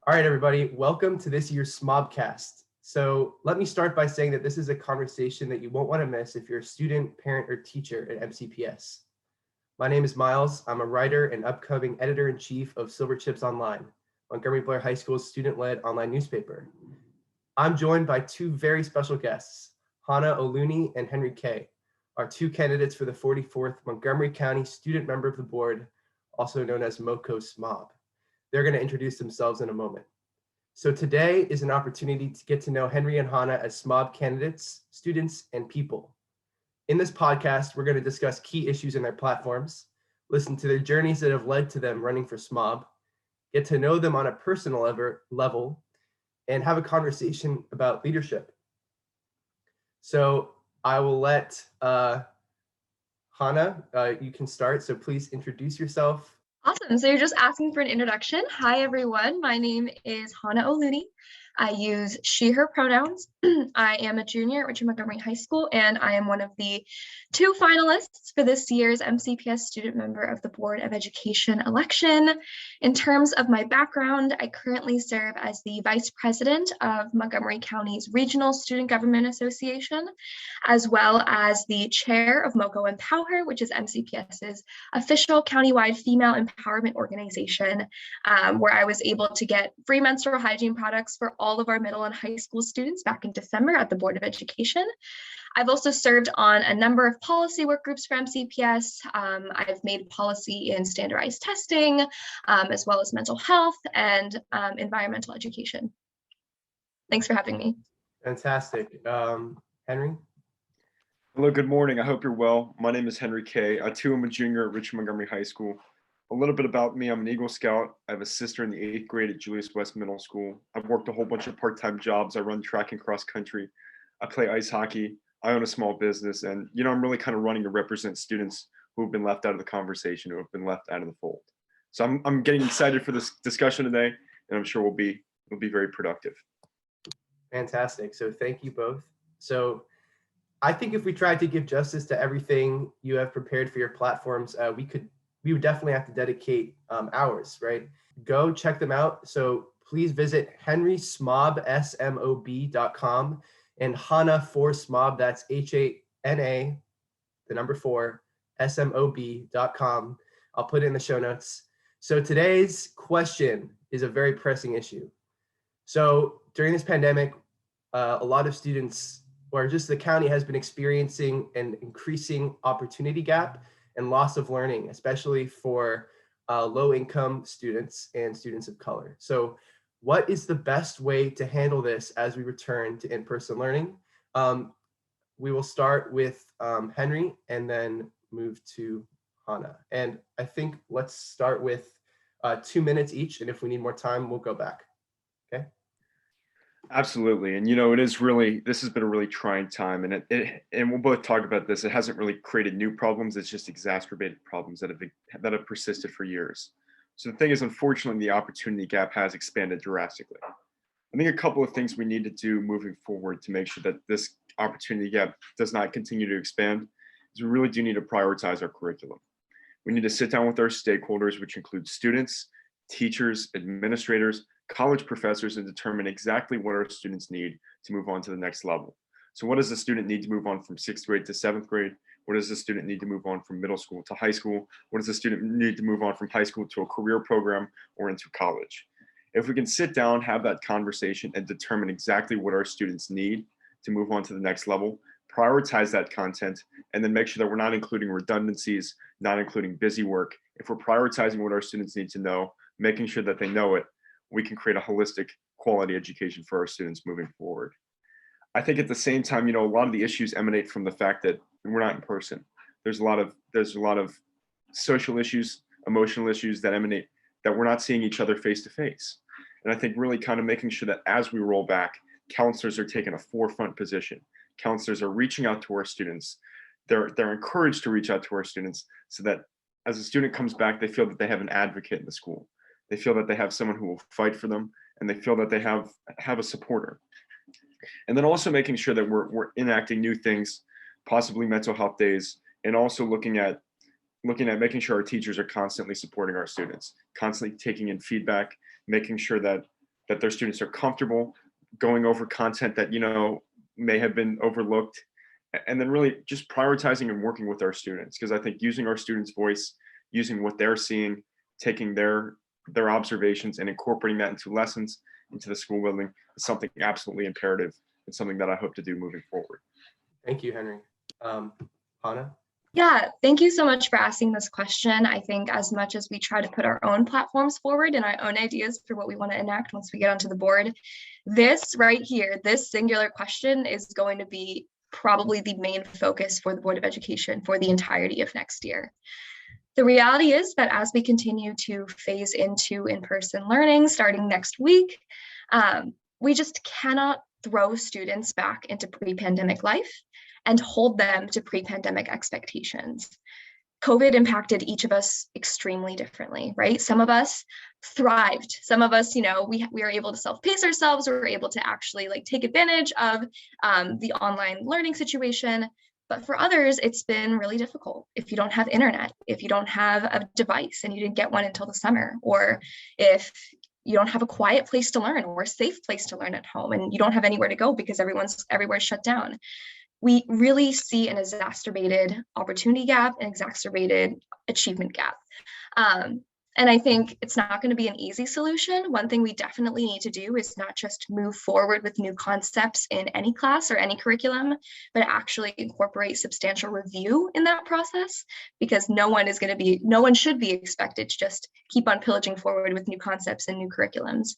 All right, everybody, welcome to this year's SMOBcast. So let me start by saying that this is a conversation that you won't want to miss if you're a student, parent, or teacher at MCPS. My name is Myles. I'm a writer and upcoming editor-in-chief of Silverchips Online, Montgomery Blair High School's student-led online newspaper. I'm joined by two very special guests, Hana and Henry Kaye, our two candidates for the 44th Montgomery County Student Member of the Board, also known as MoCo SMOB. They're going to introduce themselves in a moment. So today is an opportunity to get to know Henry and Hana as SMOB candidates, students, and people. In this podcast, we're going to discuss key issues in their platforms, listen to their journeys that have led to them running for SMOB, get to know them on a personal level, and have a conversation about leadership. So I will let Hana, you can start. So please introduce yourself. Awesome. So you're just asking for an introduction. Hi, everyone. My name is Hana. I use she, her pronouns. I am a junior at Richard Montgomery High School, and I am one of the two finalists for this year's MCPS Student Member of the Board of Education election. In terms of my background, I currently serve as the Vice President of Montgomery County's Regional Student Government Association, as well as the Chair of MoCo Empower, which is MCPS's official countywide female empowerment organization, where I was able to get free menstrual hygiene products for all of our middle and high school students back in December at the Board of Education. I've also served on a number of policy work groups for MCPS. I've made policy in standardized testing, as well as mental health and environmental education. Thanks for having me. Fantastic. Henry? Hello, good morning. I hope you're well. My name is Henry Kaye. I too am a junior at Richard Montgomery High School. A little bit about me, I'm an Eagle Scout. I have a sister in the 8th grade at Julius West Middle School. I've worked a whole bunch of part-time jobs. I run track and cross country. I play ice hockey. I own a small business. And, I'm really kind of running to represent students who have been left out of the conversation, who have been left out of the fold. So I'm getting excited for this discussion today, and I'm sure we'll be very productive. Fantastic. So thank you both. So I think if we tried to give justice to everything you have prepared for your platforms, we would definitely have to dedicate hours, right? Go check them out. So please visit henrysmob.com and Hana for SMOB, that's HANA, the number 4, SMOB.com. I'll put it in the show notes. So today's question is a very pressing issue. So during this pandemic, a lot of students, or just the county, has been experiencing an increasing opportunity gap and loss of learning, especially for low-income students and students of color. So what is the best way to handle this as we return to in-person learning? We will start with Henry and then move to Hana. And I think let's start with 2 minutes each, and if we need more time, we'll go back, okay? Absolutely. And, this has been a really trying time, and and we'll both talk about this. It hasn't really created new problems. It's just exacerbated problems that have persisted for years. So the thing is, unfortunately, the opportunity gap has expanded drastically. I think a couple of things we need to do moving forward to make sure that this opportunity gap does not continue to expand is we really do need to prioritize our curriculum. We need to sit down with our stakeholders, which include students, teachers, administrators, college professors, and determine exactly what our students need to move on to the next level. So what does the student need to move on from 6th grade to 7th grade? What does the student need to move on from middle school to high school? What does the student need to move on from high school to a career program or into college? If we can sit down, have that conversation, and determine exactly what our students need to move on to the next level, prioritize that content, and then make sure that we're not including redundancies, not including busy work. If we're prioritizing what our students need to know, making sure that they know it, we can create a holistic quality education for our students moving forward. I think at the same time, a lot of the issues emanate from the fact that we're not in person. There's a lot of social issues, emotional issues that emanate that we're not seeing each other face to face. And I think really kind of making sure that as we roll back, counselors are taking a forefront position. Counselors are reaching out to our students. They're encouraged to reach out to our students so that as a student comes back, they feel that they have an advocate in the school. They feel that they have someone who will fight for them, and they feel that they have a supporter. And then also making sure that we're enacting new things, possibly mental health days, and also looking at making sure our teachers are constantly supporting our students, constantly taking in feedback, making sure that that their students are comfortable going over content that, may have been overlooked, and then really just prioritizing and working with our students. Because I think using our students' voice, using what they're seeing, taking their observations and incorporating that into lessons, into the school building is something absolutely imperative and something that I hope to do moving forward. Thank you, Henry. Hana? Yeah, thank you so much for asking this question. I think as much as we try to put our own platforms forward and our own ideas for what we want to enact once we get onto the board, this right here, this singular question is going to be probably the main focus for the Board of Education for the entirety of next year. The reality is that as we continue to phase into in-person learning starting next week, we just cannot throw students back into pre-pandemic life and hold them to pre-pandemic expectations. COVID impacted each of us extremely differently, right? Some of us thrived. Some of us, we were able to self-pace ourselves. We were able to actually take advantage of the online learning situation. But for others, it's been really difficult. If you don't have internet, if you don't have a device and you didn't get one until the summer, or if you don't have a quiet place to learn or a safe place to learn at home and you don't have anywhere to go because everywhere's shut down. We really see an exacerbated opportunity gap, an exacerbated achievement gap. And I think it's not going to be an easy solution. One thing we definitely need to do is not just move forward with new concepts in any class or any curriculum, but actually incorporate substantial review in that process, because no one should be expected to just keep on pillaging forward with new concepts and new curriculums.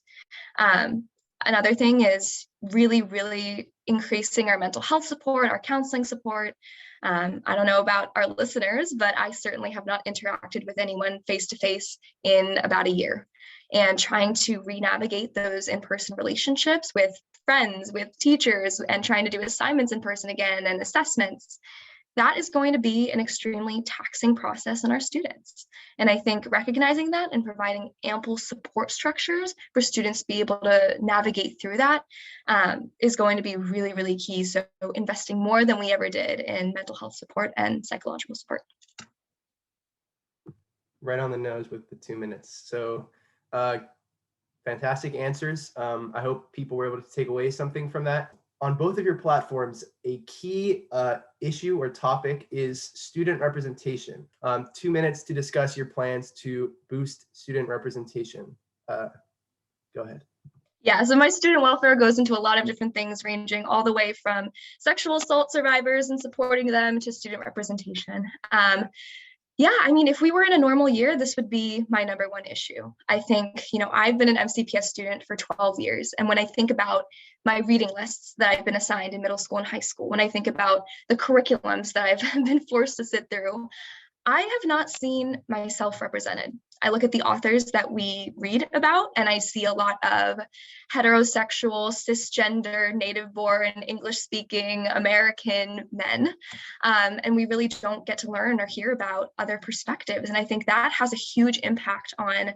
Another thing is really, really increasing our mental health support, our counseling support. I don't know about our listeners, but I certainly have not interacted with anyone face-to-face in about a year. And trying to re-navigate those in-person relationships with friends, with teachers, and trying to do assignments in person again and assessments, that is going to be an extremely taxing process on our students. And I think recognizing that and providing ample support structures for students to be able to navigate through that is going to be really, really key. So investing more than we ever did in mental health support and psychological support. Right on the nose with the 2 minutes. So fantastic answers. I hope people were able to take away something from that. On both of your platforms, a key issue or topic is student representation. 2 minutes to discuss your plans to boost student representation. Go ahead. Yeah, so my student welfare goes into a lot of different things, ranging all the way from sexual assault survivors and supporting them to student representation. Yeah, I mean, if we were in a normal year, this would be my number one issue. I think, I've been an MCPS student for 12 years. And when I think about my reading lists that I've been assigned in middle school and high school, when I think about the curriculums that I've been forced to sit through, I have not seen myself represented. I look at the authors that we read about, and I see a lot of heterosexual, cisgender, native-born, English-speaking American men, and we really don't get to learn or hear about other perspectives. And I think that has a huge impact on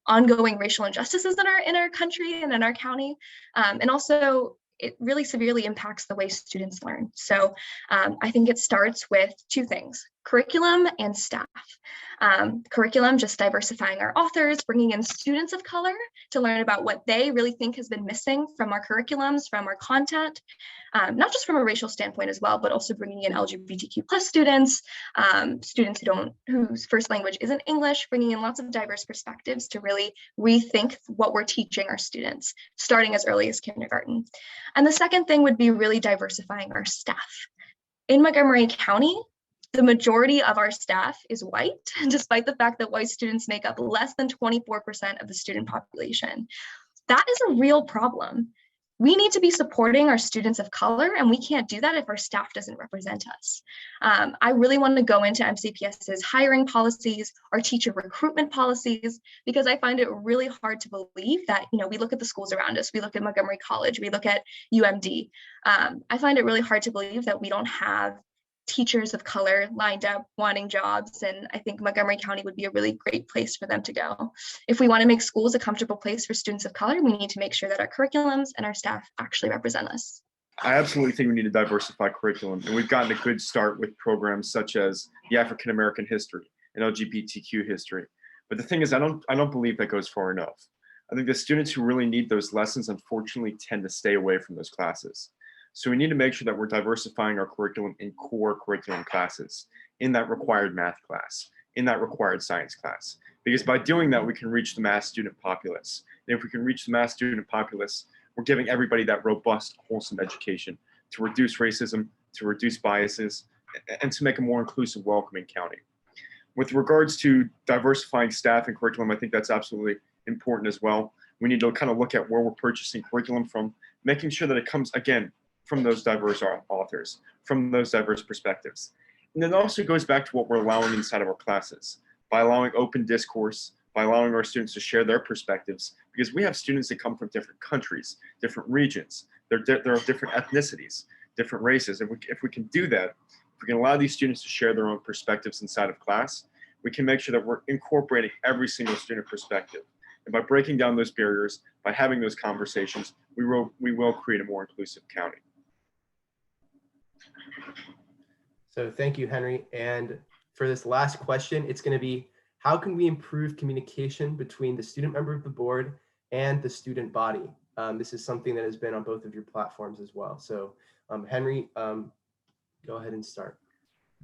ongoing racial injustices in our country and in our county, and also it really severely impacts the way students learn. So I think it starts with two things: curriculum and staff. Curriculum, just diversifying our authors, bringing in students of color to learn about what they really think has been missing from our curriculums, from our content, not just from a racial standpoint as well, but also bringing in LGBTQ plus students, students whose first language isn't English, bringing in lots of diverse perspectives to really rethink what we're teaching our students, starting as early as kindergarten. And the second thing would be really diversifying our staff. In Montgomery County, the majority of our staff is white, despite the fact that white students make up less than 24% of the student population. That is a real problem. We need to be supporting our students of color, and we can't do that if our staff doesn't represent us. I really want to go into MCPS's hiring policies, our teacher recruitment policies, because I find it really hard to believe that, we look at the schools around us, we look at Montgomery College, we look at UMD. I find it really hard to believe that we don't have teachers of color lined up wanting jobs, and I think Montgomery County would be a really great place for them to go. If we want to make schools a comfortable place for students of color, we need to make sure that our curriculums and our staff actually represent us. I absolutely think we need to diversify curriculum, and we've gotten a good start with programs such as the African American history and LGBTQ history. But the thing is, I don't believe that goes far enough. I think the students who really need those lessons unfortunately tend to stay away from those classes. So we need to make sure that we're diversifying our curriculum in core curriculum classes, in that required math class, in that required science class. Because by doing that, we can reach the mass student populace. And if we can reach the mass student populace, we're giving everybody that robust, wholesome education to reduce racism, to reduce biases, and to make a more inclusive, welcoming county. With regards to diversifying staff and curriculum, I think that's absolutely important as well. We need to kind of look at where we're purchasing curriculum from, making sure that it comes, again, from those diverse authors, from those diverse perspectives. And then it also goes back to what we're allowing inside of our classes, by allowing open discourse, by allowing our students to share their perspectives, because we have students that come from different countries, different regions, they're of different ethnicities, different races. And if we can do that, if we can allow these students to share their own perspectives inside of class, we can make sure that we're incorporating every single student perspective. And by breaking down those barriers, by having those conversations, we will create a more inclusive county. So thank you, Henry. And for this last question, it's going to be, how can we improve communication between the student member of the board and the student body? This is something that has been on both of your platforms as well. So Henry, go ahead and start.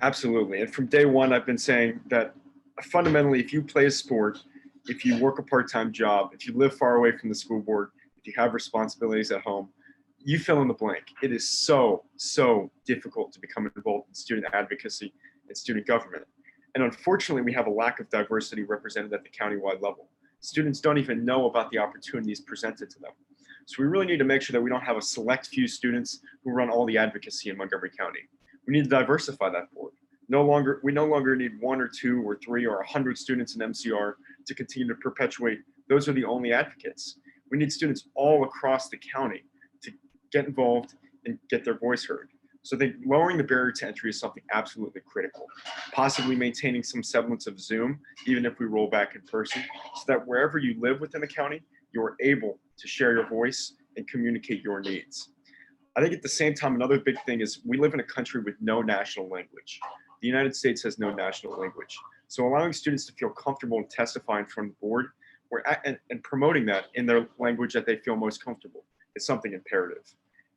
Absolutely. And from day one, I've been saying that fundamentally, if you play a sport, if you work a part-time job, if you live far away from the school board, if you have responsibilities at home, you fill in the blank. It is so difficult to become involved in student advocacy and student government. And unfortunately, we have a lack of diversity represented at the countywide level. Students don't even know about the opportunities presented to them. So we really need to make sure that we don't have a select few students who run all the advocacy in Montgomery County. We need to diversify that board. We no longer need 1 or 2 or 3 or 100 students in MCR to continue to perpetuate. Those are the only advocates. We need students all across the county to get involved and get their voice heard. So I think lowering the barrier to entry is something absolutely critical. Possibly maintaining some semblance of Zoom, even if we roll back in person, so that wherever you live within the county, you're able to share your voice and communicate your needs. I think at the same time, another big thing is we live in a country with no national language. The United States has no national language. So allowing students to feel comfortable and testify in front of the board and promoting that in their language that they feel most comfortable is something imperative.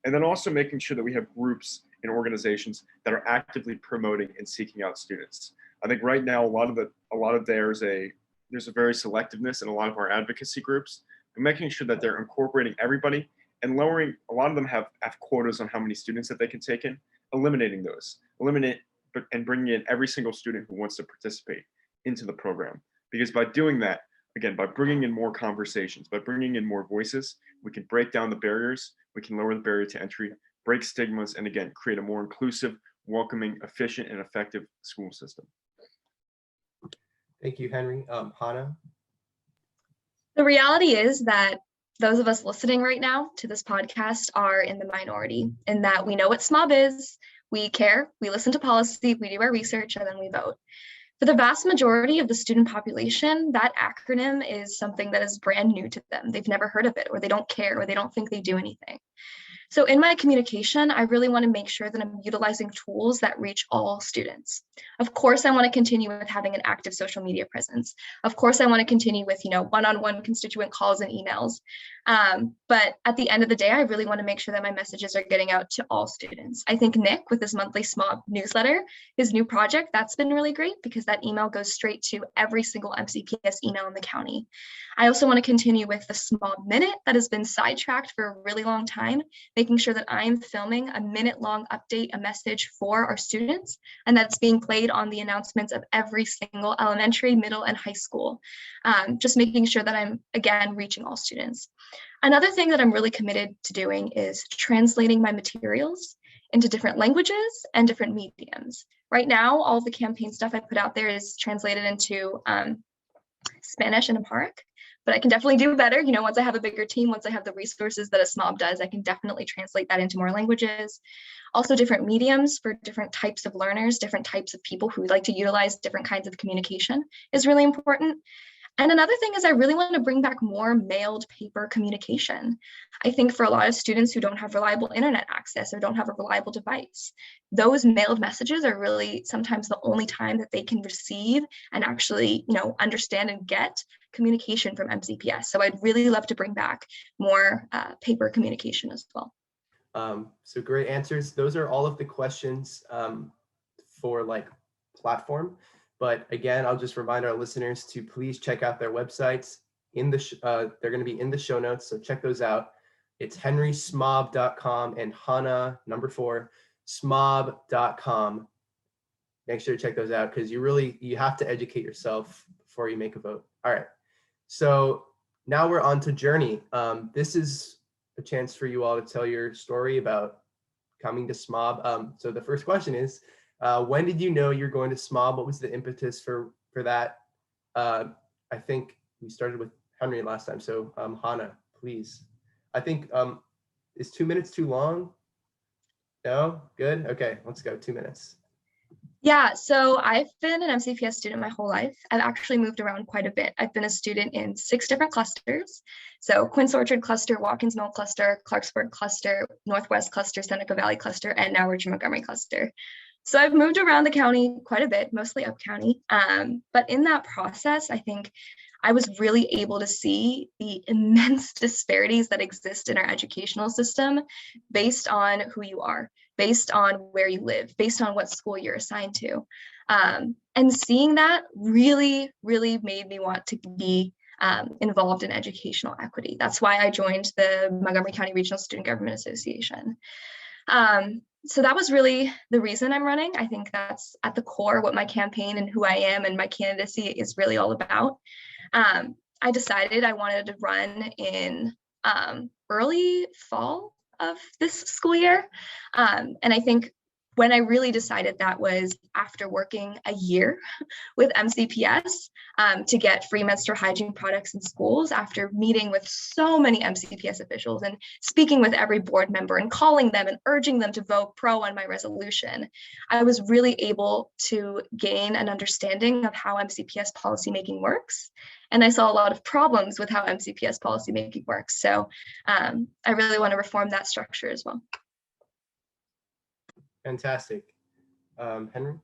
And then also making sure that we have groups and organizations that are actively promoting and seeking out students. I think right now, there's a very selectiveness in a lot of our advocacy groups, but making sure that they're incorporating everybody and lowering, a lot of them have quotas on how many students that they can take in, eliminating those, and bringing in every single student who wants to participate into the program. Because by doing that, again, by bringing in more conversations, by bringing in more voices, we can break down the barriers, we can lower the barrier to entry, break stigmas, and again, create a more inclusive, welcoming, efficient, and effective school system. Thank you, Henry. Hana? The reality is that those of us listening right now to this podcast are in the minority, in that we know what SMOB is, we care, we listen to policy, we do our research, and then we vote. For the vast majority of the student population, that acronym is something that is brand new to them. They've never heard of it, or they don't care, or they don't think they do anything. So in my communication, I really want to make sure that I'm utilizing tools that reach all students. Of course, I want to continue with having an active social media presence. Of course, I want to continue with, one-on-one constituent calls and emails. But at the end of the day, I really want to make sure that my messages are getting out to all students. I think Nick, with his monthly SMOB newsletter, his new project, that's been really great because that email goes straight to every single MCPS email in the county. I also want to continue with the SMOB Minute that has been sidetracked for a really long time, making sure that I'm filming a minute-long update, a message for our students, and that's being played on the announcements of every single elementary, middle, and high school. Just making sure that I'm, again, reaching all students. Another thing that I'm really committed to doing is translating my materials into different languages and different mediums. Right now, all of the campaign stuff I put out there is translated into Spanish and Amharic, but I can definitely do better. Once I have a bigger team, once I have the resources that a SMOB does, I can definitely translate that into more languages. Also different mediums for different types of learners, different types of people who like to utilize different kinds of communication is really important. And another thing is I really want to bring back more mailed paper communication. I think for a lot of students who don't have reliable internet access or don't have a reliable device, those mailed messages are really sometimes the only time that they can receive and actually, understand and get communication from MCPS. So I'd really love to bring back more paper communication as well. So great answers. Those are all of the questions for like platform. But again, I'll just remind our listeners to please check out their websites. They're going to be in the show notes, so check those out. It's henrysmob.com and Hana, number 4, smob.com. Make sure to check those out because you have to educate yourself before you make a vote. All right. So now we're on to Journey. This is a chance for you all to tell your story about coming to SMOB. So the first question is, when did you know you're going to SMOB? What was the impetus for that? I think we started with Henry last time. So Hana, please. I think, is 2 minutes too long? No? Good? Okay, let's go, 2 minutes. Yeah, so I've been an MCPS student my whole life. I've actually moved around quite a bit. I've been a student in 6 different clusters. So Quince Orchard Cluster, Watkins Mill Cluster, Clarksburg Cluster, Northwest Cluster, Seneca Valley Cluster, and now Richmond Montgomery Cluster. So I've moved around the county quite a bit, mostly up county. But in that process, I think I was really able to see the immense disparities that exist in our educational system based on who you are, based on where you live, based on what school you're assigned to. And seeing that really, really made me want to be involved in educational equity. That's why I joined the Montgomery County Regional Student Government Association. So that was really the reason I'm running. I think that's at the core what my campaign and who I am and my candidacy is really all about. I decided I wanted to run in early fall of this school year. And I think when I really decided that was after working a year with MCPS to get free menstrual hygiene products in schools, after meeting with so many MCPS officials and speaking with every board member and calling them and urging them to vote pro on my resolution, I was really able to gain an understanding of how MCPS policymaking works. And I saw a lot of problems with how MCPS policymaking works. So I really want to reform that structure as well. Fantastic. Henry?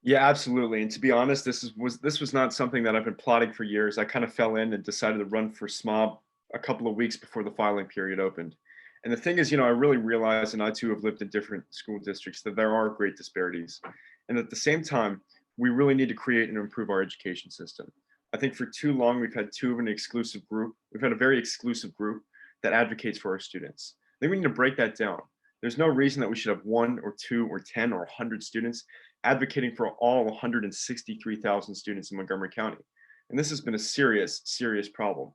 Yeah, absolutely. And to be honest, this was not something that I've been plotting for years. I kind of fell in and decided to run for SMOB a couple of weeks before the filing period opened. And the thing is, I really realized, and I too have lived in different school districts, that there are great disparities. And at the same time, we really need to create and improve our education system. I think for too long, we've had We've had a very exclusive group that advocates for our students. I think we need to break that down. There's no reason that we should have 1 or 2 or 10 or 100 students advocating for all 163,000 students in Montgomery County. And this has been a serious, serious problem.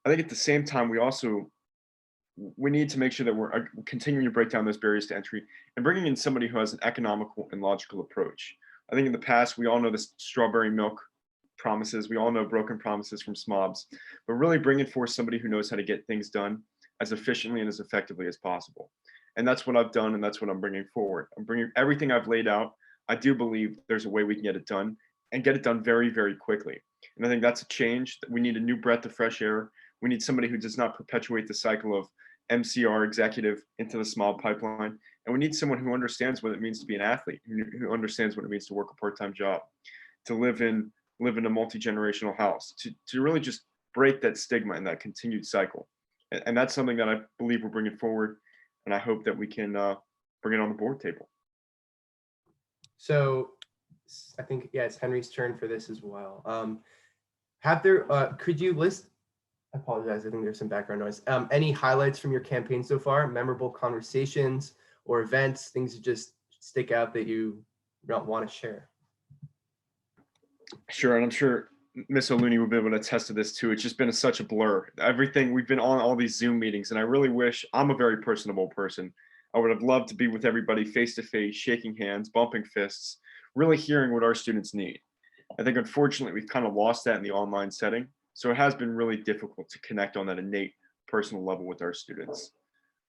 I think at the same time, we need to make sure that we're continuing to break down those barriers to entry and bringing in somebody who has an economical and logical approach. I think in the past, we all know the strawberry milk promises. We all know broken promises from SMOBs, but really bringing forth somebody who knows how to get things done as efficiently and as effectively as possible. And that's what I've done, and that's what I'm bringing forward. I'm bringing everything I've laid out. I do believe there's a way we can get it done and get it done very, very quickly. And I think that's a change. We need a new breath of fresh air. We need somebody who does not perpetuate the cycle of MCR executive into the SMOB pipeline. And we need someone who understands what it means to be an athlete, who understands what it means to work a part-time job, to live in a multi-generational house, to really just break that stigma and that continued cycle. And that's something that I believe we're bringing forward. And I hope that we can bring it on the board table. So I think, yeah, it's Henry's turn for this as well. Could you list, I apologize, I think there's some background noise. Any highlights from your campaign so far, memorable conversations or events, things that just stick out that you don't want to share? Sure, and I'm sure Miss O'Looney will be able to attest to this too. It's just been such a blur. Everything, we've been on all these Zoom meetings, and I really wish, I'm a very personable person. I would have loved to be with everybody face to face, shaking hands, bumping fists, really hearing what our students need. I think unfortunately we've kind of lost that in the online setting. So it has been really difficult to connect on that innate personal level with our students.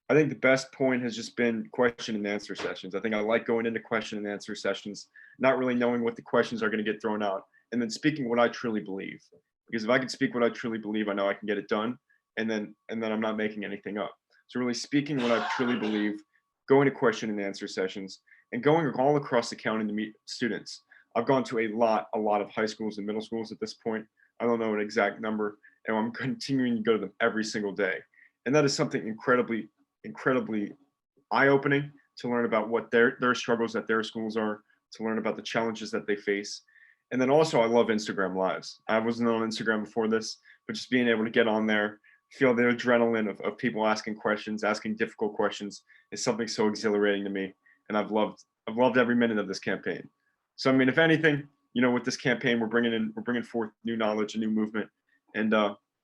I think the best point has just been question and answer sessions. I think I like going into question and answer sessions, not really knowing what the questions are going to get thrown out, and then speaking what I truly believe. Because if I can speak what I truly believe, I know I can get it done, and then I'm not making anything up. So really speaking what I truly believe, going to question and answer sessions, and going all across the county to meet students. I've gone to a lot of high schools and middle schools at this point. I don't know an exact number, and I'm continuing to go to them every single day. And that is something incredibly, incredibly eye-opening to learn about what their struggles at their schools are, to learn about the challenges that they face. And then also I love Instagram Lives. I wasn't on Instagram before this, but just being able to get on there, feel the adrenaline of people asking questions, asking difficult questions is something so exhilarating to me. And I've loved every minute of this campaign. So, I mean, if anything, with this campaign, we're bringing forth new knowledge, a new movement, and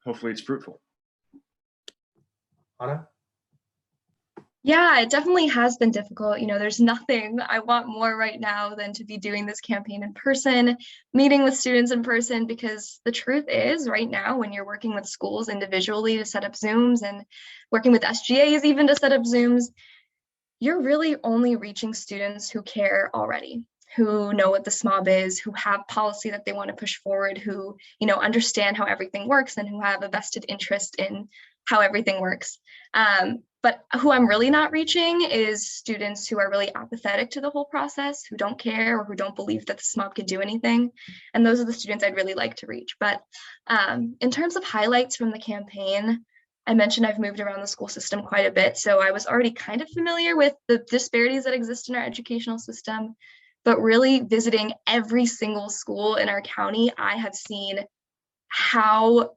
hopefully it's fruitful. Hana? Yeah, it definitely has been difficult. There's nothing I want more right now than to be doing this campaign in person, meeting with students in person, because the truth is right now, when you're working with schools individually to set up Zooms and working with SGAs even to set up Zooms, you're really only reaching students who care already, who know what the SMOB is, who have policy that they want to push forward, who, understand how everything works and who have a vested interest in how everything works. But who I'm really not reaching is students who are really apathetic to the whole process, who don't care or who don't believe that the SMOB could do anything. And those are the students I'd really like to reach. But in terms of highlights from the campaign, I mentioned I've moved around the school system quite a bit, so I was already kind of familiar with the disparities that exist in our educational system, but really visiting every single school in our county, I have seen how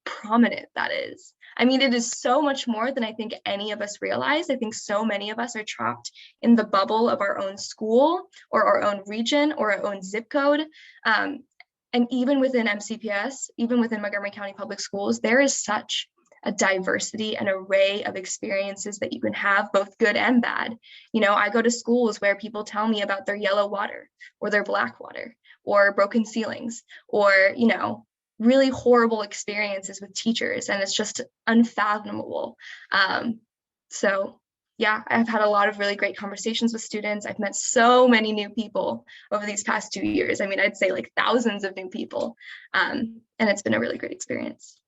prominent that is. I mean, it is so much more than I think any of us realize. I think so many of us are trapped in the bubble of our own school or our own region or our own zip code. And even within MCPS, even within Montgomery County Public Schools, there is such a diversity and array of experiences that you can have, both good and bad. I go to schools where people tell me about their yellow water or their black water or broken ceilings or, really horrible experiences with teachers, and it's just unfathomable. So yeah, I've had a lot of really great conversations with students. I've met so many new people over these past 2 years. I mean, I'd say like thousands of new people. And it's been a really great experience.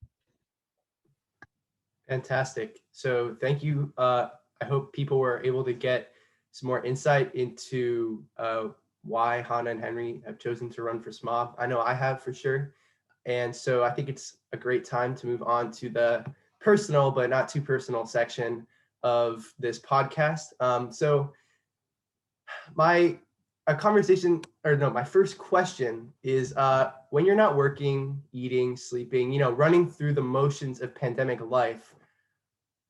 Fantastic. So thank you. I hope people were able to get some more insight into why Hana and Henry have chosen to run for SMOB. I know I have for sure. And so I think it's a great time to move on to the personal, but not too personal section of this podcast. So my first question is, when you're not working, eating, sleeping, running through the motions of pandemic life,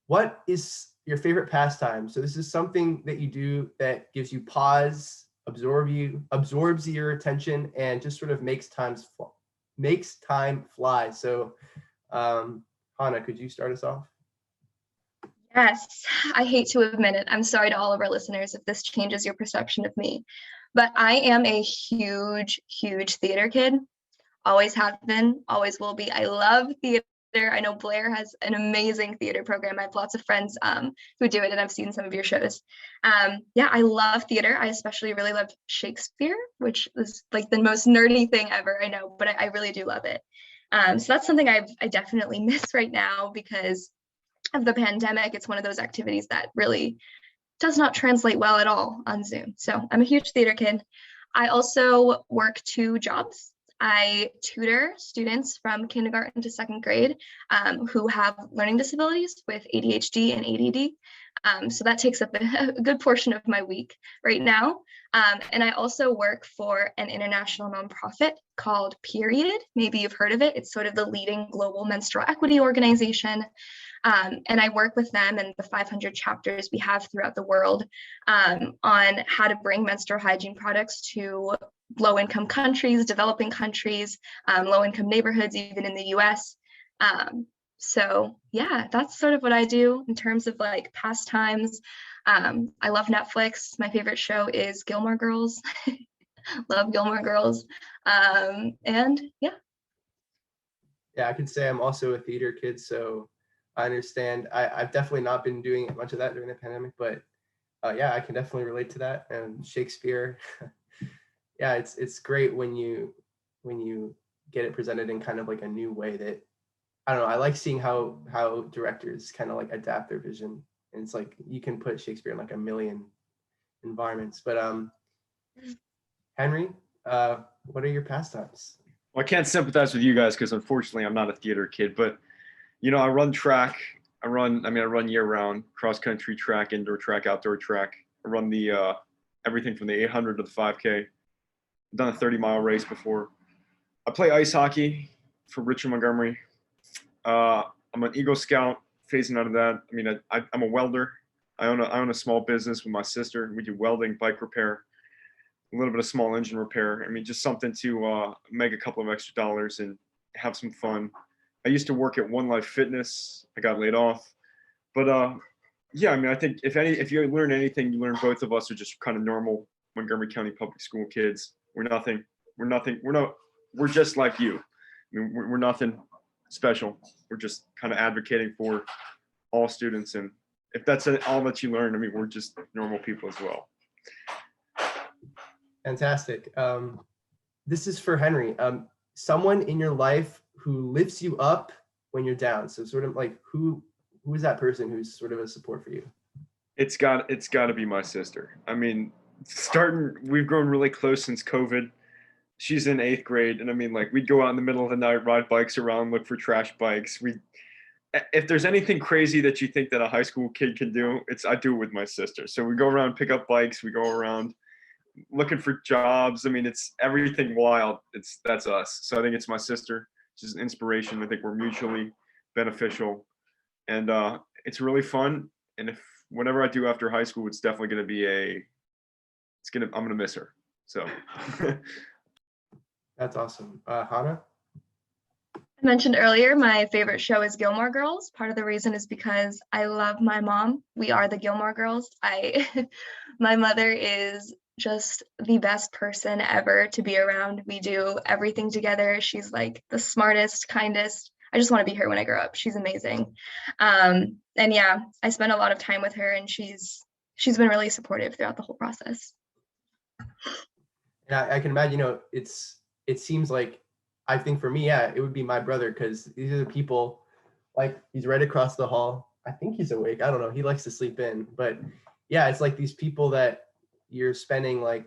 what is your favorite pastime? So this is something that you do that gives you pause, absorbs your attention, and just sort of makes time fly. So Hana, could you start us off? Yes, I hate to admit it. I'm sorry to all of our listeners if this changes your perception of me, but I am a huge, huge theater kid. Always have been, always will be. I love theater. I know Blair has an amazing theater program. I have lots of friends who do it, and I've seen some of your shows. Yeah, I love theater. I especially really love Shakespeare, which is like the most nerdy thing ever, I know, but I really do love it. So that's something I definitely miss right now because of the pandemic. It's one of those activities that really does not translate well at all on Zoom. So I'm a huge theater kid. I also work 2 jobs. I tutor students from kindergarten to 2nd grade who have learning disabilities with ADHD and ADD. So that takes up a good portion of my week right now. And I also work for an international nonprofit called Period. Maybe you've heard of it. It's sort of the leading global menstrual equity organization. And I work with them and the 500 chapters we have throughout the world on how to bring menstrual hygiene products to low-income countries, developing countries, low-income neighborhoods, even in the US. So yeah, that's sort of what I do in terms of like pastimes. I love Netflix. My favorite show is Gilmore Girls. Love Gilmore Girls. And yeah. Yeah, I can say I'm also a theater kid, so I understand. I've definitely not been doing much of that during the pandemic, but yeah, I can definitely relate to that. And Shakespeare, yeah, it's great when you get it presented in kind of like a new way that, I don't know, I like seeing how directors kind of like adapt their vision. And it's like you can put Shakespeare in like a million environments. But Henry, what are your pastimes? Well, I can't sympathize with you guys because unfortunately I'm not a theater kid, but I run track. I run year round, cross country track, indoor track, outdoor track. I run the everything from the 800 to the 5K. I've done a 30-mile race before. I play ice hockey for Richard Montgomery. I'm an Eagle Scout, phasing out of that. I'm a welder. I own a small business with my sister. We do welding, bike repair, a little bit of small engine repair. Just something to make a couple of extra dollars and have some fun. I used to work at One Life Fitness. I got laid off, but I think if you learn anything, you learn both of us are just kind of normal Montgomery County public school kids. We're just like you. We're nothing special. We're just kind of advocating for all students, and if that's all that you learn, we're just normal people as well. Fantastic. This is for Henry. Someone in your life who lifts you up when you're down. So sort of like who is that person who's sort of a support for you? It's got to be my sister. We've grown really close since COVID. She's in 8th grade, and we'd go out in the middle of the night, ride bikes around, look for trash bikes. If there's anything crazy that you think that a high school kid can do, I do it with my sister. So we go around, pick up bikes, we go around looking for jobs. It's everything wild. That's us. So I think it's my sister. She's an inspiration. I think we're mutually beneficial, and it's really fun. And if whatever I do after high school, it's definitely going to be I'm going to miss her. So. That's awesome. Hana? I mentioned earlier, my favorite show is Gilmore Girls. Part of the reason is because I love my mom. We are the Gilmore Girls. My mother is just the best person ever to be around. We do everything together. She's like the smartest, kindest. I just want to be her when I grow up. She's amazing. And yeah, I spend a lot of time with her, and she's been really supportive throughout the whole process. Yeah, I can imagine, it seems like, I think for me, yeah, it would be my brother, because these are the people, like, he's right across the hall. I think he's awake. I don't know. He likes to sleep in. But yeah, it's like these people that you're spending like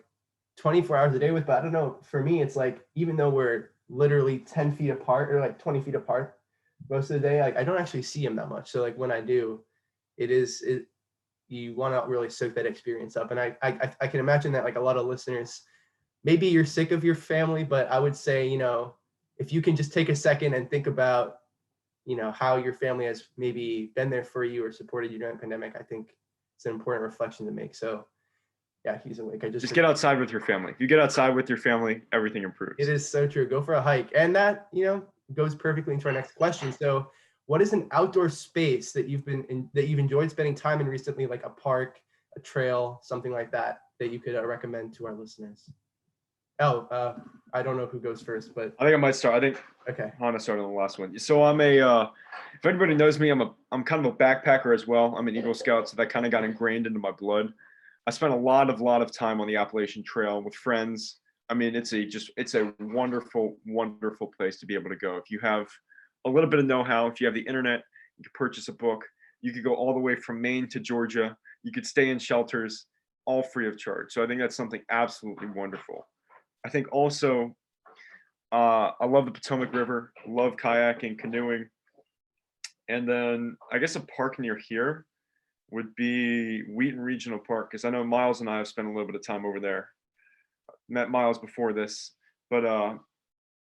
24 hours a day with. But I don't know. For me, it's like, even though we're literally 10 feet apart or like 20 feet apart most of the day, like I don't actually see him that much. So like when I do, you want to really soak that experience up. And I can imagine that like a lot of listeners, maybe you're sick of your family, but I would say, if you can just take a second and think about, how your family has maybe been there for you or supported you during the pandemic, I think it's an important reflection to make. So yeah, he's awake. Just get outside with your family. If you get outside with your family, everything improves. It is so true. Go for a hike. And that, goes perfectly into our next question. So what is an outdoor space that you've enjoyed spending time in recently, like a park, a trail, something like that you could recommend to our listeners? I don't know who goes first, but I think I might start. I think okay. Hana started on the last one. So I'm if anybody knows me, I'm kind of a backpacker as well. I'm an Eagle Scout, so that kind of got ingrained into my blood. I spent a lot of time on the Appalachian Trail with friends. It's a wonderful, wonderful place to be able to go. If you have a little bit of know-how, if you have the internet, you can purchase a book. You could go all the way from Maine to Georgia. You could stay in shelters, all free of charge. So I think that's something absolutely wonderful. I think also, I love the Potomac River, love kayaking, canoeing. And then I guess a park near here would be Wheaton Regional Park, because I know Myles and I have spent a little bit of time over there. Met Myles before this, but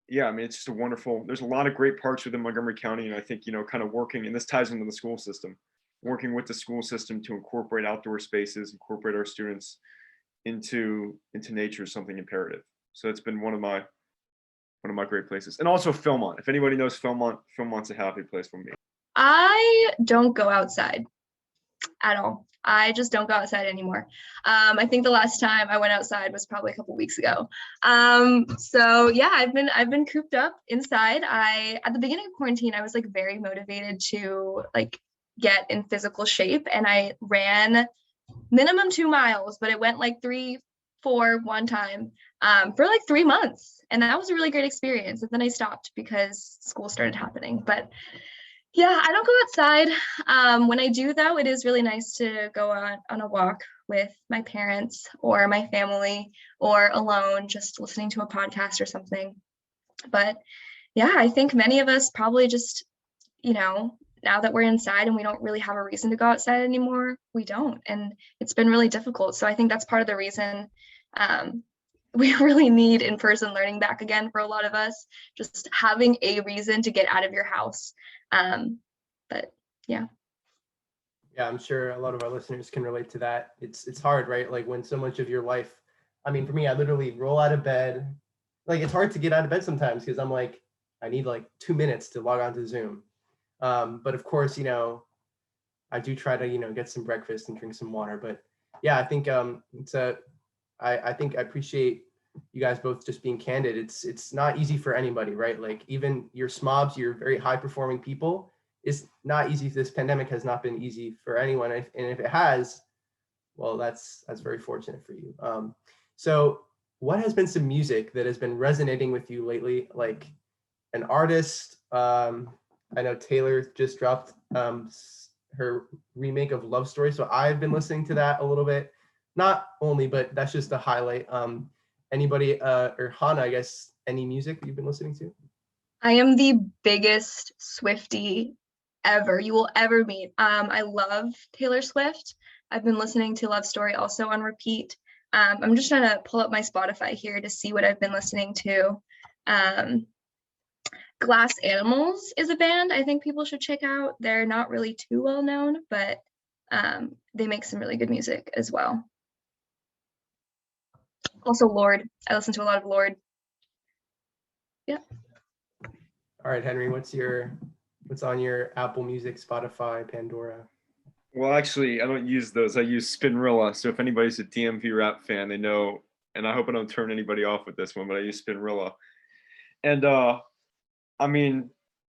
yeah, it's just there's a lot of great parks within Montgomery County, and I think, kind of working, and this ties into the school system, working with the school system to incorporate outdoor spaces, incorporate our students into nature is something imperative. So it's been one of my great places. And also Philmont. If anybody knows Philmont's a happy place for me. I don't go outside at all. I just don't go outside anymore. I think the last time I went outside was probably a couple weeks ago. So yeah, I've been cooped up inside. At the beginning of quarantine, I was like very motivated to like get in physical shape, and I ran minimum 2 miles, but it went like 3, 4 one time for like 3 months, and that was a really great experience. And then I stopped because school started happening. But yeah, I don't go outside. When I do, though, it is really nice to go on a walk with my parents or my family, or alone, just listening to a podcast or something. But yeah, I think many of us probably just, now that we're inside and we don't really have a reason to go outside anymore, we don't. And it's been really difficult. So I think that's part of the reason we really need in-person learning back again for a lot of us, just having a reason to get out of your house. But yeah. Yeah, I'm sure a lot of our listeners can relate to that. It's hard, right? Like when so much of your life, I mean, for me, I literally roll out of bed. Like it's hard to get out of bed sometimes because I'm like, I need like 2 minutes to log on to Zoom. But of course, I do try to, get some breakfast and drink some water. But yeah, I think I think I appreciate you guys both just being candid. It's not easy for anybody, right? Like even your SMOBs, you're very high performing people. It's not easy. This pandemic has not been easy for anyone. And if it has, well, that's very fortunate for you. So what has been some music that has been resonating with you lately? Like an artist, I know Taylor just dropped her remake of Love Story. So I've been listening to that a little bit, not only, but that's just the highlight. Anybody, or Hana, I guess, any music you've been listening to? I am the biggest Swiftie ever you will ever meet. I love Taylor Swift. I've been listening to Love Story also on repeat. I'm just trying to pull up my Spotify here to see what I've been listening to. Glass Animals is a band I think people should check out. They're not really too well known, but they make some really good music as well. Also Lorde. I listen to a lot of Lorde. Yeah. All right, Henry, what's on your Apple Music, Spotify, Pandora? Well, actually, I don't use those. I use Spinrilla. So if anybody's a DMV rap fan, they know, and I hope I don't turn anybody off with this one, but I use Spinrilla. And I mean,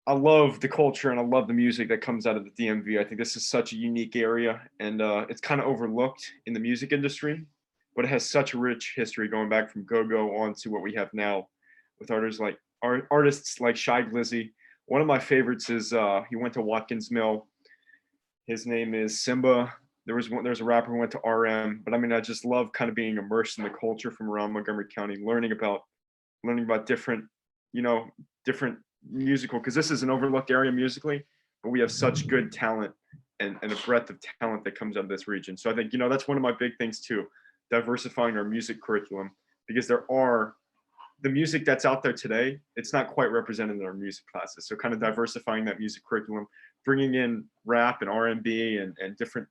I love the culture and I love the music that comes out of the DMV. I think this is such a unique area, and it's kind of overlooked in the music industry, but it has such a rich history going back from go-go on to what we have now with artists like Shy Glizzy. One of my favorites is he went to Watkins Mill. His name is Simba. There's a rapper who went to RM, but I mean, I just love kind of being immersed in the culture from around Montgomery County, learning about different, different musical, because this is an overlooked area musically, but we have such good talent and a breadth of talent that comes out of this region. So I think, that's one of my big things too, diversifying our music curriculum, because the music that's out there today, it's not quite represented in our music classes. So kind of diversifying that music curriculum, bringing in rap and R&B and different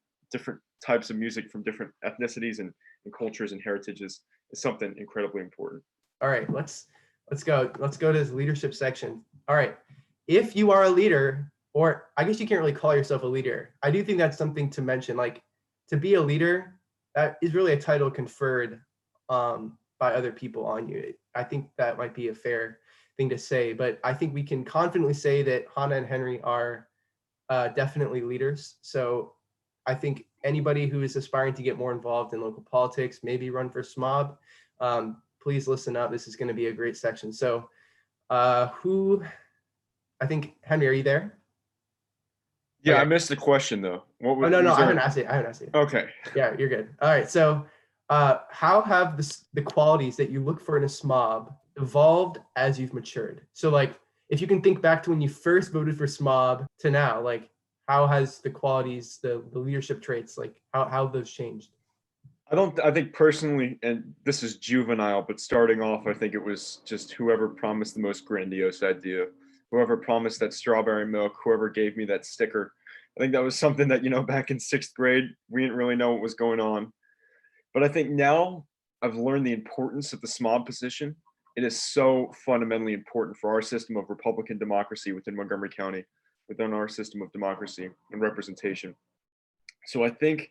types of music from different ethnicities and cultures and heritages is something incredibly important. All right, let's go to this leadership section. All right, if you are a leader, or I guess you can't really call yourself a leader, I do think that's something to mention. Like, to be a leader, that is really a title conferred by other people on you. I think that might be a fair thing to say, but I think we can confidently say that Hana and Henry are definitely leaders. So I think anybody who is aspiring to get more involved in local politics, maybe run for SMOB, please listen up. This is going to be a great section. So I think, Henry, are you there? Yeah, okay. I missed the question though. What was, no, I haven't asked it. Okay. Yeah, you're good. All right, so how have the qualities that you look for in a SMOB evolved as you've matured? So like, if you can think back to when you first voted for SMOB to now, like how has the qualities, the leadership traits, like how have those changed? I think personally, and this is juvenile, but starting off, I think it was just whoever promised the most grandiose idea, whoever promised that strawberry milk, whoever gave me that sticker. I think that was something that, back in 6th grade, we didn't really know what was going on. But I think now I've learned the importance of the SMOB position. It is so fundamentally important for our system of Republican democracy within Montgomery County, within our system of democracy and representation. So I think,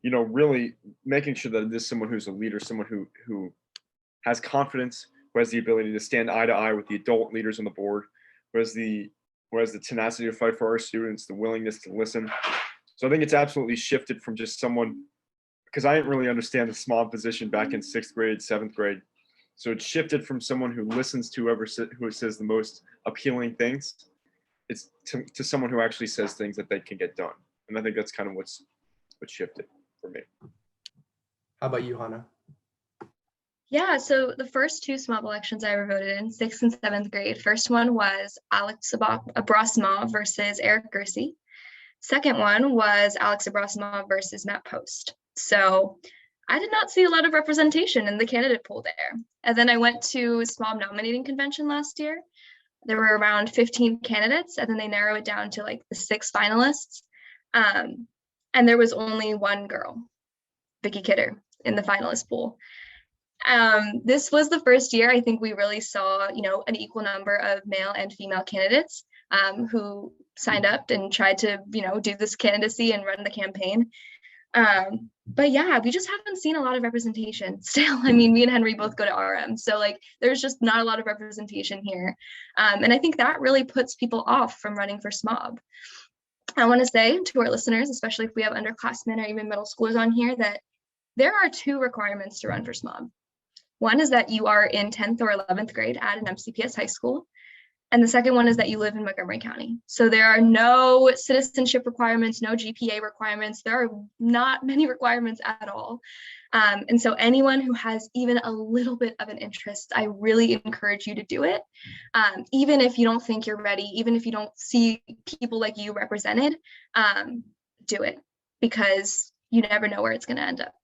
really making sure that it is someone who's a leader, someone who has confidence, who has the ability to stand eye to eye with the adult leaders on the board, who has the tenacity to fight for our students, the willingness to listen. So I think it's absolutely shifted from just someone, because I didn't really understand the SMOB position back in 6th grade, 7th grade. So it shifted from someone who listens to who says the most appealing things, it's to someone who actually says things that they can get done. And I think that's kind of what's shifted for me. How about you, Hana? Yeah, so the first two SMOB elections I ever voted in, 6th and 7th grade. First one was Alex Abrasima versus Eric Gersey. Second one was Alex Abrasima versus Matt Post. So I did not see a lot of representation in the candidate pool there. And then I went to SMOB nominating convention last year. There were around 15 candidates, and then they narrow it down to like the 6 finalists. And there was only one girl, Vicky Kidder, in the finalist pool. This was the first year I think we really saw, an equal number of male and female candidates who signed up and tried to, do this candidacy and run the campaign. But yeah, we just haven't seen a lot of representation still. I mean, me and Henry both go to RM, so like there's just not a lot of representation here. And I think that really puts people off from running for SMOB. I want to say to our listeners, especially if we have underclassmen or even middle schoolers on here, that there are 2 requirements to run for SMOB. One is that you are in 10th or 11th grade at an MCPS high school. And the second one is that you live in Montgomery County. So there are no citizenship requirements, no GPA requirements. There are not many requirements at all. And so anyone who has even a little bit of an interest, I really encourage you to do it. Even if you don't think you're ready, even if you don't see people like you represented, do it, because you never know where it's going to end up.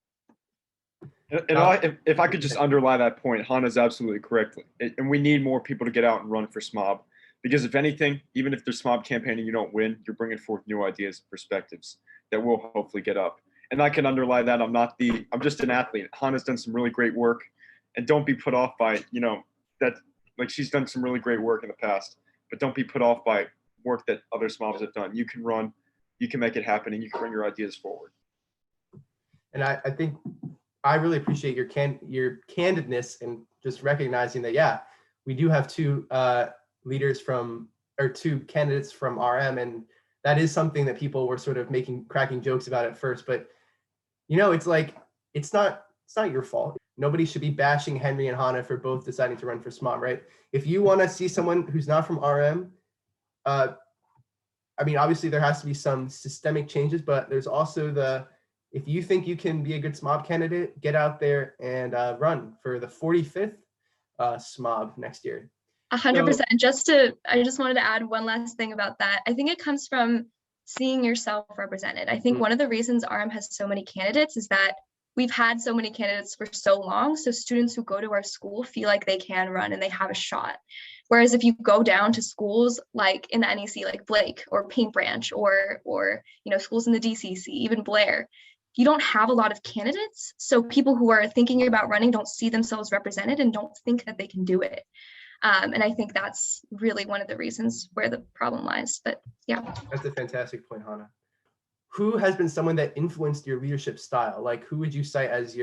And if I could just underline that point, Hana's absolutely correct. And we need more people to get out and run for SMOB, because if anything, even if there's SMOB campaign and you don't win, you're bringing forth new ideas and perspectives that will hopefully get up. And I can underline that I'm just an athlete. Hana's done some really great work, and don't be put off by, that, like, she's done some really great work in the past, but don't be put off by work that other SMOBs have done. You can run, you can make it happen, and you can bring your ideas forward. And I think I really appreciate your candidness and just recognizing that, yeah, we do have 2 leaders or 2 candidates from RM, and that is something that people were sort of cracking jokes about at first. But it's like it's not your fault. Nobody should be bashing Henry and Hana for both deciding to run for SMOB, right? If you want to see someone who's not from RM, I mean, obviously there has to be some systemic changes, but there's also if you think you can be a good SMOB candidate, get out there and run for the 45th SMOB next year. 100%. I just wanted to add one last thing about that. I think it comes from seeing yourself represented. I think one of the reasons RM has so many candidates is that we've had so many candidates for so long. So students who go to our school feel like they can run and they have a shot. Whereas if you go down to schools like in the NEC, like Blake or Paint Branch or schools in the DCC, even Blair, you don't have a lot of candidates. So people who are thinking about running don't see themselves represented and don't think that they can do it. And I think that's really one of the reasons where the problem lies. But yeah. That's a fantastic point, Hana. Who has been someone that influenced your leadership style? Like, who would you cite as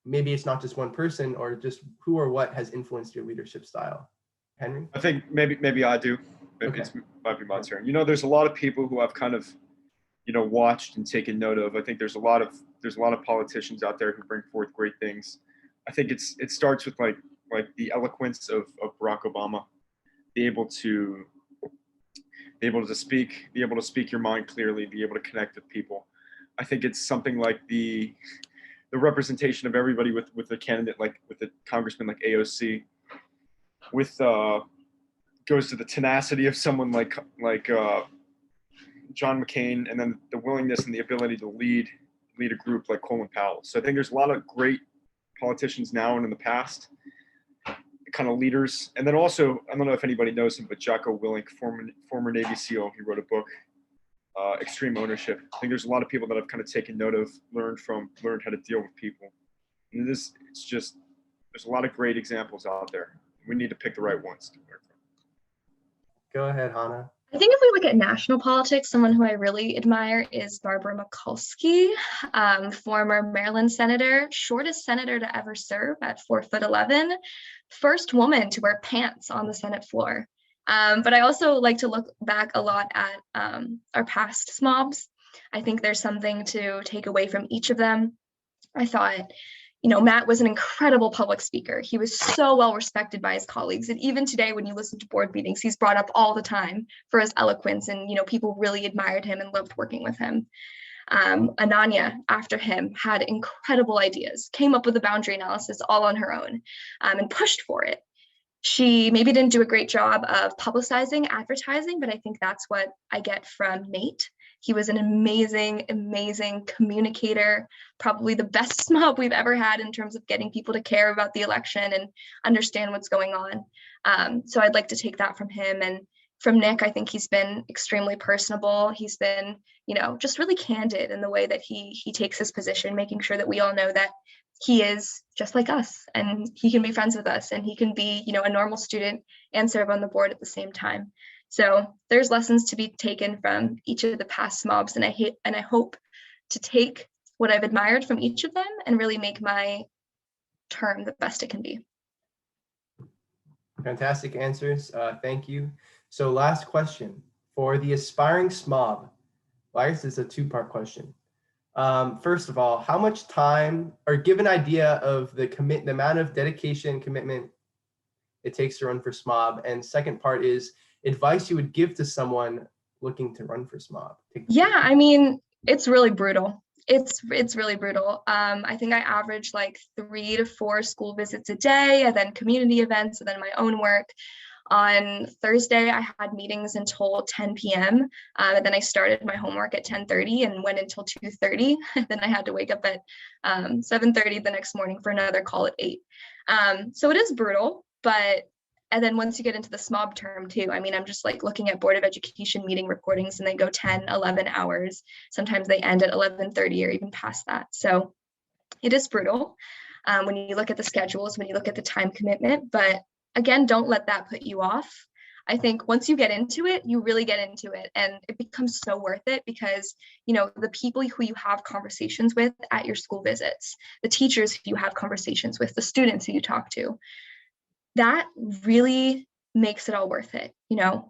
maybe it's not just one person, or just who or what has influenced your leadership style? Henry? I think maybe I do. Maybe Okay. Might be my turn. There's a lot of people who I've kind of watched and taken note of. I think there's a lot of politicians out there who bring forth great things. I think it starts with like the eloquence of Barack Obama, be able to speak your mind clearly, be able to connect with people. I think it's something like the representation of everybody with a candidate, like with a congressman like AOC, goes to the tenacity of someone like John McCain, and then the willingness and the ability to lead a group like Colin Powell. So I think there's a lot of great politicians now and in the past, kind of leaders. And then also, I don't know if anybody knows him, but Jocko Willink, former Navy SEAL, he wrote a book, Extreme Ownership. I think there's a lot of people that I've kind of taken note of, learned how to deal with people. And there's a lot of great examples out there. We need to pick the right ones to learn from. Go ahead, Hana. I think if we look at national politics, someone who I really admire is Barbara Mikulski, former Maryland senator, shortest senator to ever serve at 4'11", first woman to wear pants on the Senate floor. But I also like to look back a lot at our past SMOBs. I think there's something to take away from each of them. I thought, Matt was an incredible public speaker. He was so well respected by his colleagues. And even today, when you listen to board meetings, he's brought up all the time for his eloquence, and, people really admired him and loved working with him. Ananya, after him, had incredible ideas, came up with a boundary analysis all on her own, and pushed for it. She maybe didn't do a great job of publicizing, advertising, but I think that's what I get from Nate. He was an amazing, amazing communicator, probably the best SMOB we've ever had in terms of getting people to care about the election and understand what's going on. So I'd like to take that from him. And from Nick, I think he's been extremely personable. He's been, just really candid in the way that he takes his position, making sure that we all know that he is just like us and he can be friends with us and he can be, a normal student and serve on the board at the same time. So there's lessons to be taken from each of the past SMOBs, and I hope to take what I've admired from each of them and really make my term the best it can be. Fantastic answers. Thank you. So last question for the aspiring SMOB. Well, I guess it's a two-part question. First of all, how much time, or give an idea of the amount of dedication, commitment it takes to run for SMOB. And second part is advice you would give to someone looking to run for SMOB. Yeah, I mean, it's really brutal. It's really brutal. I think I average like 3 to 4 school visits a day, and then community events, and then my own work. On Thursday, I had meetings until 10 p.m. And then I started my homework at 10:30 and went until 2:30. Then I had to wake up at 7:30 the next morning for another call at 8. So it is brutal, and then once you get into the SMOB term too, I mean, I'm just like looking at Board of Education meeting recordings and they go 10, 11 hours. Sometimes they end at 11:30 or even past that. So it is brutal when you look at the schedules, when you look at the time commitment, but again, don't let that put you off. I think once you get into it, you really get into it and it becomes so worth it because, the people who you have conversations with at your school visits, the teachers who you have conversations with, the students who you talk to, that really makes it all worth it.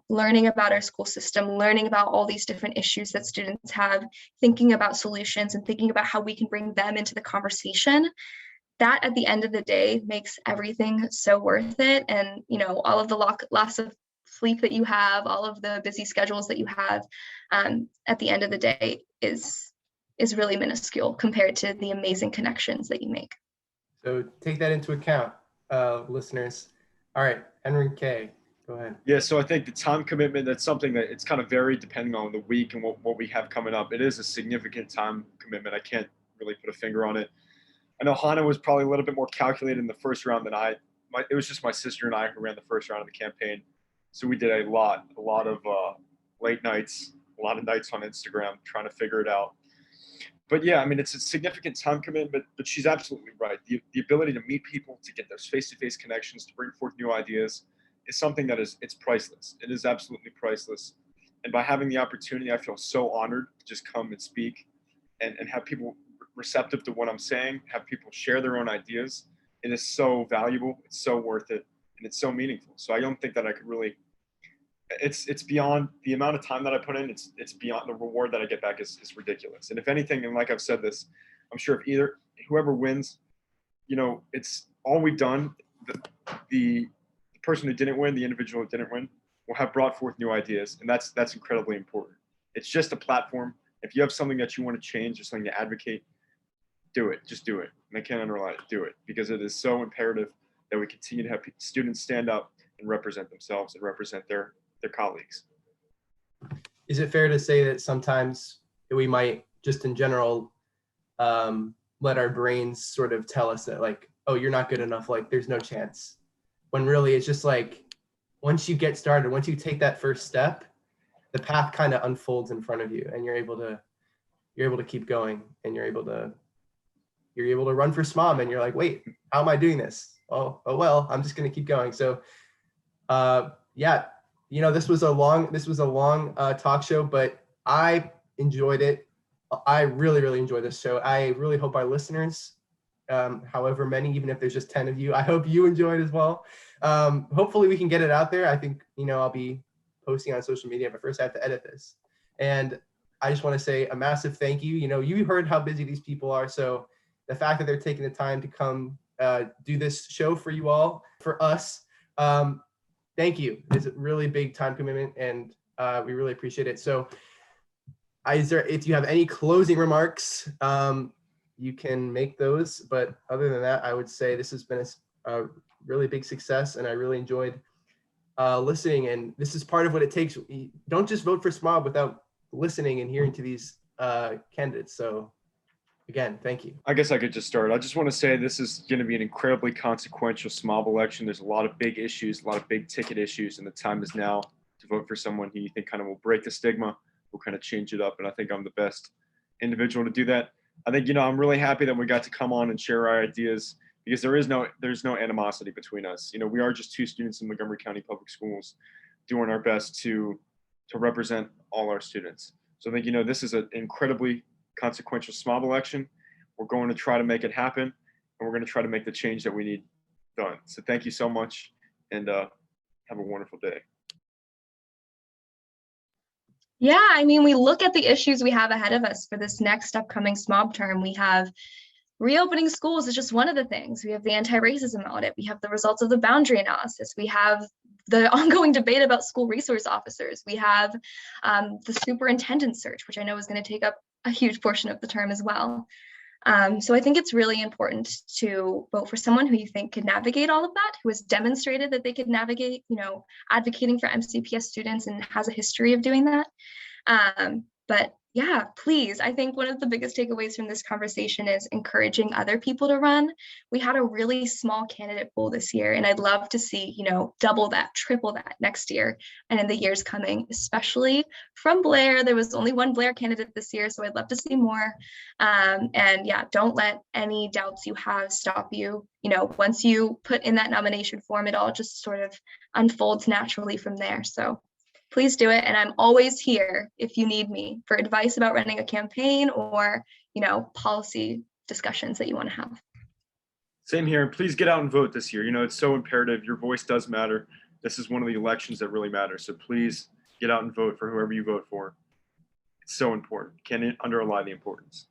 Learning about our school system, learning about all these different issues that students have, thinking about solutions and thinking about how we can bring them into the conversation. That at the end of the day makes everything so worth it. And, all of the loss of sleep that you have, all of the busy schedules that you have, at the end of the day is really minuscule compared to the amazing connections that you make. So take that into account, listeners. All right, Henry, Kaye, go ahead. Yeah, so I think the time commitment, that's something that it's kind of varied depending on the week and what we have coming up. It is a significant time commitment. I can't really put a finger on it. I know Hana was probably a little bit more calculated in the first round than it was just my sister and I who ran the first round of the campaign. So we did a lot of late nights, a lot of nights on Instagram trying to figure it out. But yeah, I mean, it's a significant time commitment, but she's absolutely right. The ability to meet people, to get those face-to-face connections, to bring forth new ideas is something that it's priceless. It is absolutely priceless. And by having the opportunity, I feel so honored to just come and speak and have people receptive to what I'm saying, have people share their own ideas. It is so valuable, it's so worth it, and it's so meaningful. So I don't think that I could really, it's beyond the amount of time that I put in, it's beyond the reward that I get back is ridiculous. And if anything, and like I've said this, I'm sure if whoever wins, it's all we've done, the person who didn't win, the individual who didn't win, will have brought forth new ideas, and that's incredibly important. It's just a platform. If you have something that you want to change or something to advocate, do it. Just do it. And I can't underline it. Do it, because it is so imperative that we continue to have students stand up and represent themselves and represent their colleagues. Is it fair to say that sometimes we might just in general let our brains sort of tell us that like, oh, you're not good enough, like there's no chance, when really it's just like once you get started, once you take that first step, the path kind of unfolds in front of you and you're able to keep going, and you're able to run for SMOB, and you're like, wait, how am I doing this? Oh well, I'm just going to keep going. So yeah, this was a long talk show, but I enjoyed it. I really, really enjoyed this show. I really hope our listeners, however many, even if there's just 10 of you, I hope you enjoyed as well. Hopefully we can get it out there. I think, I'll be posting on social media, but first I have to edit this. And I just want to say a massive thank you. You heard how busy these people are. So the fact that they're taking the time to come do this show for you all, for us, thank you. It's a really big time commitment, and we really appreciate it. So if you have any closing remarks, you can make those. But other than that, I would say this has been a really big success, and I really enjoyed listening. And this is part of what it takes. You don't just vote for SMOB without listening and hearing to these candidates. So again, thank you. I guess I could just start. I just want to say this is going to be an incredibly consequential SMOB election. There's a lot of big issues, a lot of big ticket issues, and the time is now to vote for someone who you think kind of will break the stigma, will kind of change it up. And I think I'm the best individual to do that. I think, I'm really happy that we got to come on and share our ideas, because there's no animosity between us. We are just two students in Montgomery County Public Schools doing our best to represent all our students. So I think, this is an incredibly consequential SMOB election. We're going to try to make it happen, and we're going to try to make the change that we need done. So thank you so much, and have a wonderful day. Yeah, I mean, we look at the issues we have ahead of us for this next upcoming SMOB term. We have reopening schools is just one of the things. We have the anti-racism audit. We have the results of the boundary analysis. We have the ongoing debate about school resource officers. We have the superintendent search, which I know is going to take up a huge portion of the term as well. So I think it's really important to vote for someone who you think could navigate all of that, who has demonstrated that they could navigate, advocating for MCPS students and has a history of doing that. But yeah, please. I think one of the biggest takeaways from this conversation is encouraging other people to run. We had a really small candidate pool this year, and I'd love to see, double that, triple that next year and in the years coming, especially from Blair. There was only one Blair candidate this year, so I'd love to see more. And yeah, don't let any doubts you have stop you. Once you put in that nomination form, it all just sort of unfolds naturally from there. So please do it. And I'm always here if you need me for advice about running a campaign or, policy discussions that you want to have. Same here. Please get out and vote this year. It's so imperative. Your voice does matter. This is one of the elections that really matter. So please get out and vote for whoever you vote for. It's so important. Can't underline the importance.